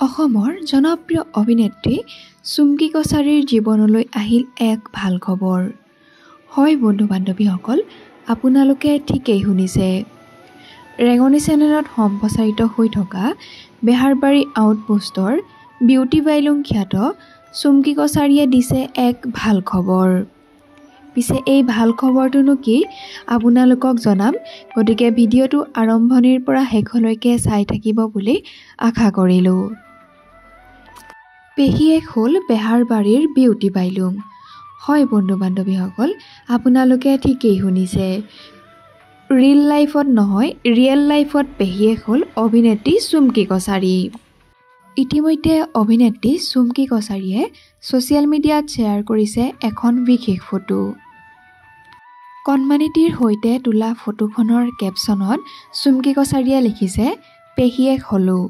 অসমৰ জনপ্ৰিয় অভিনেত্ৰী চুমকি কছাৰীৰ জীৱনলৈ আহিল এক ভাল খবৰ। হয় বন্ধু-বান্ধৱীসকল, আপোনালোকে ঠিকেই শুনিছে। ৰেঙনি চেনেলত সম্প্ৰচাৰিত হৈ থকা বেহাৰবাৰী আউটপোষ্টৰ বিউটি বাইলুং খ্যাত চুমকি কছাৰীয়ে দিছে এক ভাল খবৰ। পিছে এই ভাল খবৰটোনো কি আপোনালোকক জনাম, গতিকে ভিডিঅ'টো আৰম্ভণিৰ পৰা শেষলৈকে চাই থাকিব বুলি আশা কৰিলোঁ। পেহীয়েক হ'ল বেহাৰবাৰীৰ বিউটি বাইলুং। হয় বন্ধু-বান্ধৱীসকল, আপোনালোকে ঠিকেই শুনিছে। ৰিল লাইফত নহয়, ৰিয়েল লাইফত পেহীয়েক হ'ল অভিনেত্ৰী চুমকি কছাৰী। ইতিমধ্যে অভিনেত্ৰী চুমকি কছাৰীয়ে ছ'চিয়েল মিডিয়াত শ্বেয়াৰ কৰিছে এখন বিশেষ ফটো। কণমানিটিৰ সৈতে তোলা ফটোখনৰ কেপশ্যনত চুমকি কছাৰীয়ে লিখিছে, পেহীয়েক হ'লো।